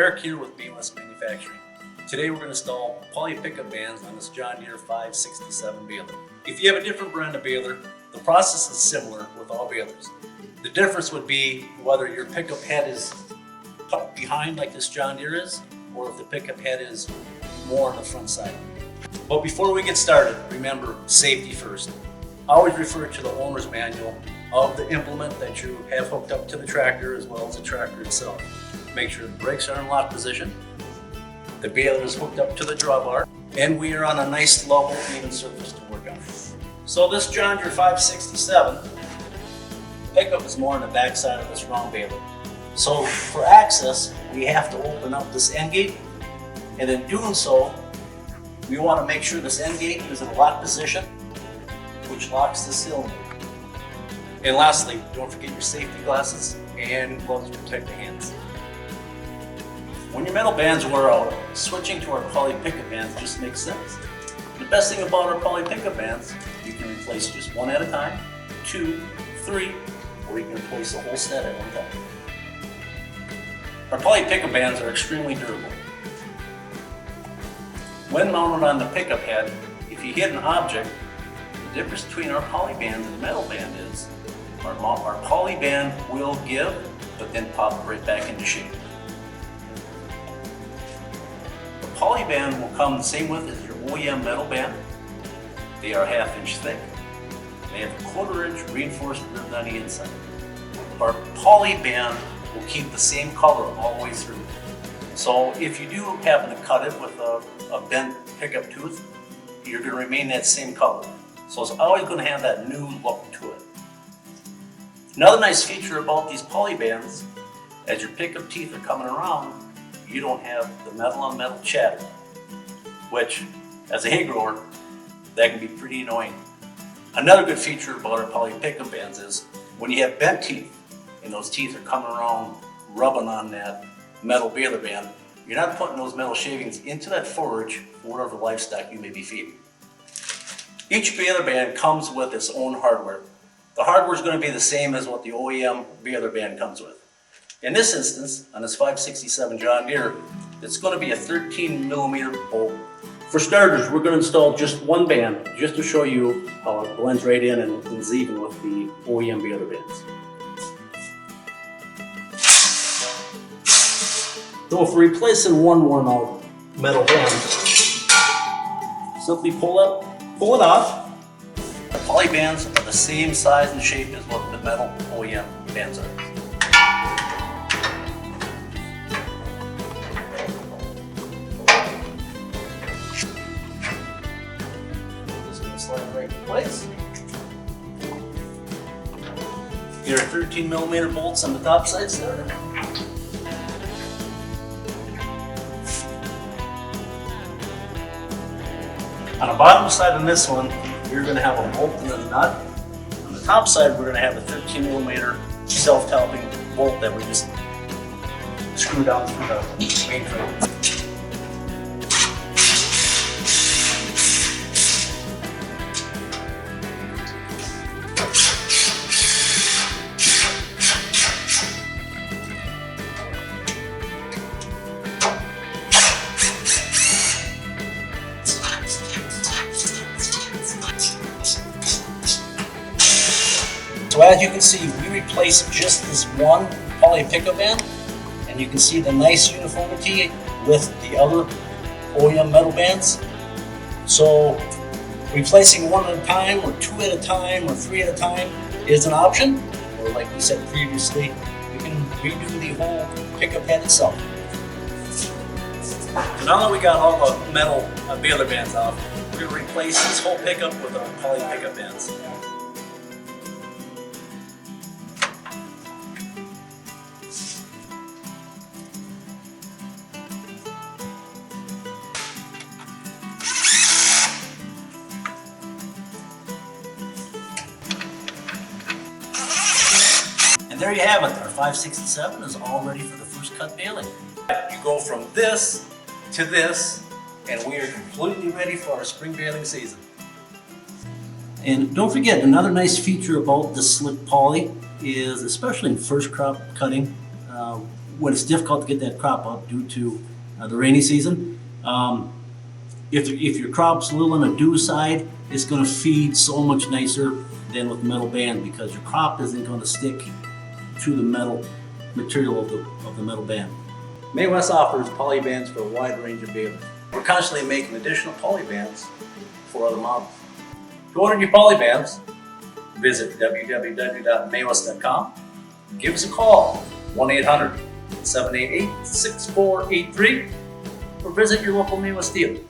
Eric here with May Wes Manufacturing. Today we're going to install poly pickup bands on this John Deere 567 baler. If you have a different brand of baler, the process is similar with all balers. The difference would be whether your pickup head is tucked behind like this John Deere is, or if the pickup head is more on the front side. But before we get started, remember safety first. Always refer to the owner's manual of the implement that you have hooked up to the tractor as well as the tractor itself. Make sure the brakes are in lock position, the baler is hooked up to the drawbar, and we are on a nice level, even surface to work on. So this John Deere 567 pickup is more on the back side of this round baler. So for access, we have to open up this end gate, and in doing so, we want to make sure this end gate is in a lock position, which locks the cylinder. And lastly, don't forget your safety glasses and gloves to protect the hands. When your metal bands wear out, switching to our poly pickup bands just makes sense. The best thing about our poly pickup bands, you can replace just one at a time, 2, 3, or you can replace the whole set at one time. Our poly pickup bands are extremely durable. When mounted on the pickup head, if you hit an object, the difference between our poly band and the metal band is our poly band will give, but then pop right back into shape. The poly band will come the same width as your OEM metal band. They are 1/2 inch thick. They have a 1/4 inch reinforced ribbon on the inside. Our poly band will keep the same color all the way through. So if you do happen to cut it with a bent pickup tooth, you're going to remain that same color. So it's always going to have that new look to it. Another nice feature about these poly bands, as your pickup teeth are coming around, you don't have the metal on metal chatter, which, as a hay grower, that can be pretty annoying. Another good feature about our poly pickup bands is when you have bent teeth and those teeth are coming around rubbing on that metal baler band, you're not putting those metal shavings into that forage for whatever livestock you may be feeding. Each baler band comes with its own hardware. The hardware is going to be the same as what the OEM baler band comes with. In this instance, on this 567 John Deere, it's going to be a 13mm bolt. For starters, we're going to install just one band, just to show you how it blends right in and is even with the OEM baler bands. So if we're replacing one worn out metal band, simply pull it off. The poly bands are the same size and shape as what the metal OEM bands are. Just going to slide right in place. Here are 13mm bolts on the top sides there. On the bottom side of this one, you're going to have a bolt and a nut. On the top side, we're going to have a 13mm self-tapping bolt that we just screw down through the main frame. So as you can see, we replaced just this one poly pickup band, and you can see the nice uniformity with the other OEM metal bands. So replacing one at a time, or 2 at a time, or 3 at a time is an option. Or like we said previously, you can redo the whole pickup head itself. So now that we got all the metal baler bands off, we're going to replace this whole pickup with our poly pickup bands. And there you have it, our 567 is all ready for the first cut baling. You go from this to this, and we are completely ready for our spring baling season. And don't forget, another nice feature about the slick poly is, especially in first crop cutting, when it's difficult to get that crop up due to the rainy season. If your crop's a little on the dew side, it's going to feed so much nicer than with metal band, because your crop isn't going to stick to the metal material of the metal band. May Wes offers poly bands for a wide range of balers. We're constantly making additional poly bands for other models. To order your poly bands, visit www.maywes.com. Give us a call, 1-800-788-6483, or visit your local May Wes dealer.